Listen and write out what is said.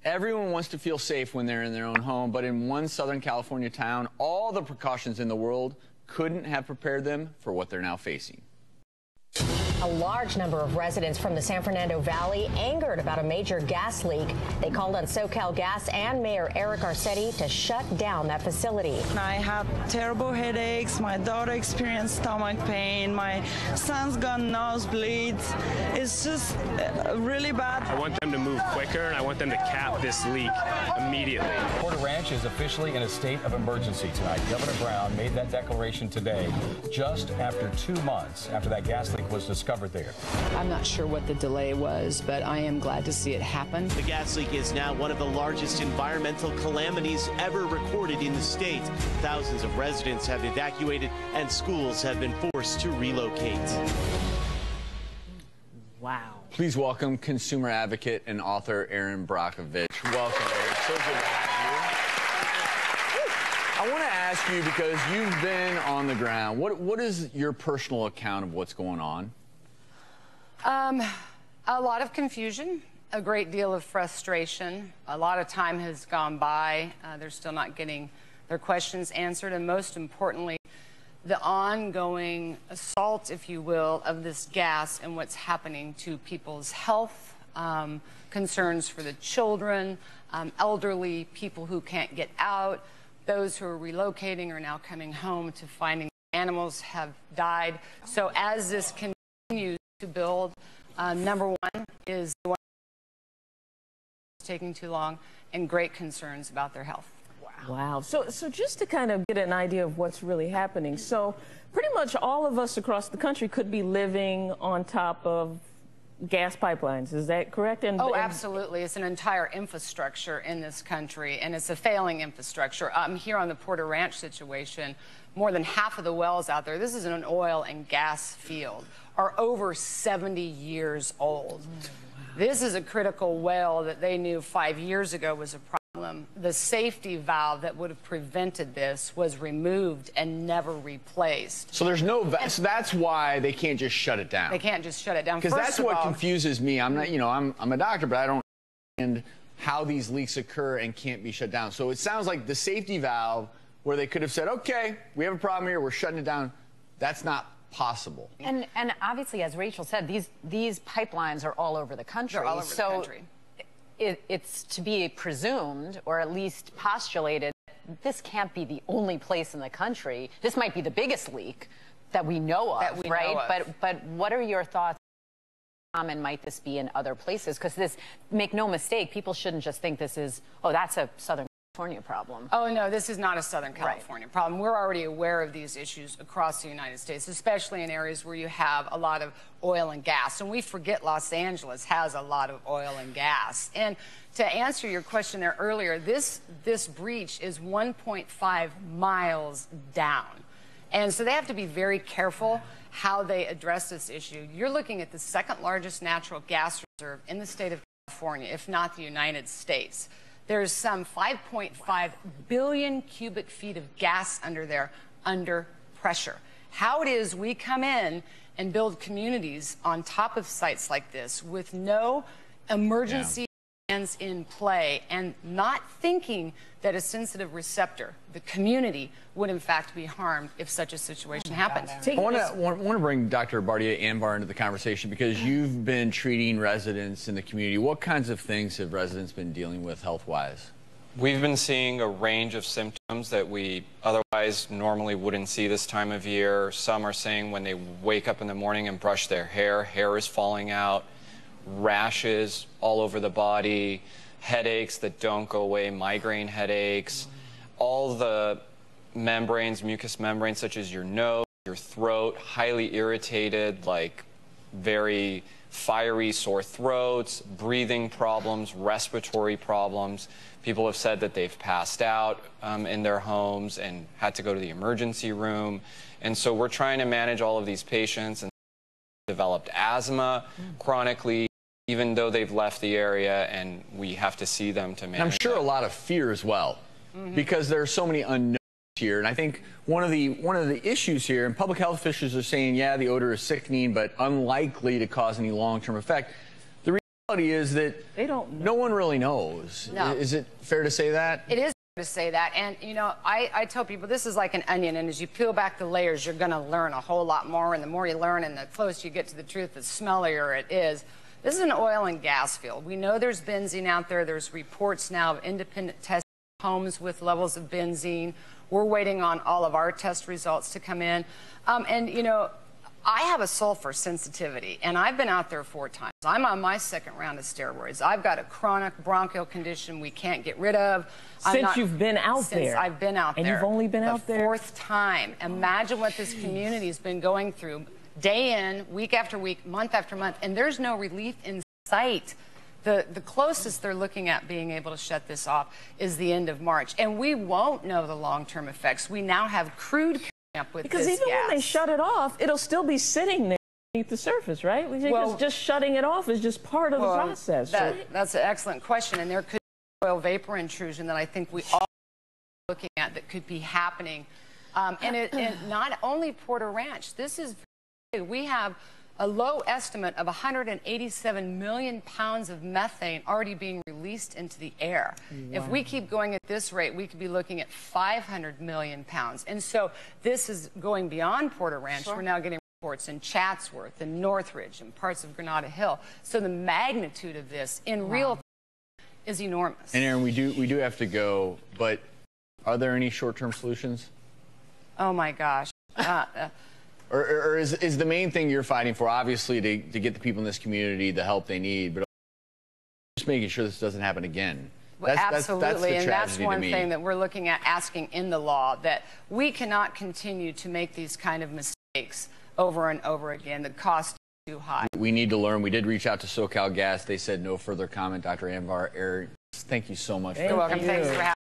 Everyone wants to feel safe when they're in their own home, but in one Southern California town, all the precautions in the world couldn't have prepared them for what they're now facing. A large number of residents from the San Fernando Valley angered about a major gas leak. They called on SoCal Gas and Mayor Eric Garcetti to shut down that facility. I have terrible headaches. My daughter experienced stomach pain. My son's got nosebleeds. It's just really bad. I want them to move quicker, and I want them to cap this leak immediately. Porter Ranch is officially in a state of emergency tonight. Governor Brown made that declaration today, just after 2 months after that gas leak was discovered there. I'm not sure what the delay was, but I am glad to see it happen. The gas leak is now one of the largest environmental calamities ever recorded in the state. Thousands of residents have evacuated and schools have been forced to relocate. Wow. Please welcome consumer advocate and author Erin Brockovich. Welcome, Erin. So good to have you. I want to ask you, because you've been on the ground, what is your personal account of what's going on? A lot of confusion, a great deal of frustration. A lot of time has gone by. They're still not getting their questions answered, and most importantly, the ongoing assault, if you will, of this gas and what's happening to people's health, concerns for the children, elderly, people who can't get out, those who are relocating are now coming home to finding animals have died. So as this continues to build, number one is the one taking too long, and great concerns about their health. Wow. So just to kind of get an idea of what's really happening, so pretty much all of us across the country could be living on top of gas pipelines. Is that correct? Oh, absolutely. It's an entire infrastructure in this country, and it's a failing infrastructure. Here on the Porter Ranch situation, more than half of the wells out there, this is an oil and gas field, are over 70 years old. Oh, wow. This is a critical well that they knew 5 years ago was a problem. The safety valve that would have prevented this was removed and never replaced. So there's no, so that's why they can't just shut it down. They can't just shut it down. Because that's what confuses me. I'm not, you know, I'm a doctor, but I don't understand how these leaks occur and can't be shut down. So it sounds like the safety valve, where they could have said, okay, we have a problem here, we're shutting it down, that's not possible. And obviously, as Rachel said, these pipelines are all over the country. They're all over the country. It's to be presumed, or at least postulated, this can't be the only place in the country. This might be the biggest leak that we know of, right? But what are your thoughts? How common might this be in other places? Because this, make no mistake, people shouldn't just think this is, oh, that's a Southern California problem. Oh, no, this is not a Southern California problem. We're already aware of these issues across the United States, especially in areas where you have a lot of oil and gas. And we forget Los Angeles has a lot of oil and gas. And to answer your question there earlier, this breach is 1.5 miles down. And so they have to be very careful how they address this issue. You're looking at the second largest natural gas reserve in the state of California, if not the United States. There's some 5.5 billion cubic feet of gas under there, under pressure. How it is we come in and build communities on top of sites like this with no emergency plans in play, and not thinking that a sensitive receptor, the community, would in fact be harmed if such a situation happened. I want to bring Dr. Bardia Anvar into the conversation, because you've been treating residents in the community. What kinds of things have residents been dealing with health-wise? We've been seeing a range of symptoms that we otherwise normally wouldn't see this time of year. Some are saying when they wake up in the morning and brush their hair is falling out, rashes all over the body, headaches that don't go away, migraine headaches, all the membranes, mucous membranes, such as your nose, your throat, highly irritated, like very fiery sore throats, breathing problems, respiratory problems. People have said that they've passed out in their homes and had to go to the emergency room. And so we're trying to manage all of these patients, and developed asthma chronically, even though they've left the area, and we have to see them to manage. And I'm sure a lot of fear as well, because there are so many unknowns here. And I think one of the issues here, and public health officials are saying, yeah, the odor is sickening, but unlikely to cause any long-term effect. The reality is that they don't know. No one really knows. No. Is it fair to say that? It is fair to say that. And, you know, I tell people this is like an onion, and as you peel back the layers, you're going to learn a whole lot more. And the more you learn and the closer you get to the truth, the smellier it is. This is an oil and gas field. We know there's benzene out there. There's reports now of independent testing homes with levels of benzene. We're waiting on all of our test results to come in. And, you know, I have a sulfur sensitivity, and I've been out there 4 times. I'm on my 2nd round of steroids. I've got a chronic bronchial condition we can't get rid of. Since you've been out there? Since I've been out there. And you've only been out there? The 4th time. Imagine what this community's been going through day in, week after week, month after month, and there's no relief in sight. The closest they're looking at being able to shut this off is the end of March. And we won't know the long-term effects. We now have crude coming up with because this even gas. when they shut it off, it'll still be sitting there beneath the surface, right? Well, just shutting it off is just part of the process. That's an excellent question. And there could be oil vapor intrusion that I think we all are looking at that could be happening. And not only Porter Ranch. This is, we have a low estimate of 187 million pounds of methane already being released into the air. Wow. If we keep going at this rate, we could be looking at 500 million pounds. And so this is going beyond Porter Ranch. Sure. We're now getting reports in Chatsworth and Northridge and parts of Granada Hill. So the magnitude of this in real is enormous. And Aaron, we do have to go, but are there any short-term solutions? Oh my gosh. Or is the main thing you're fighting for, obviously, to get the people in this community the help they need, but just making sure this doesn't happen again? Absolutely, and that's one thing that we're looking at asking in the law, that we cannot continue to make these kind of mistakes over and over again. The cost is too high. We need to learn. We did reach out to SoCal Gas. They said no further comment. Dr. Anvar, Aaron, thank you so much. You're welcome. Thanks for having me.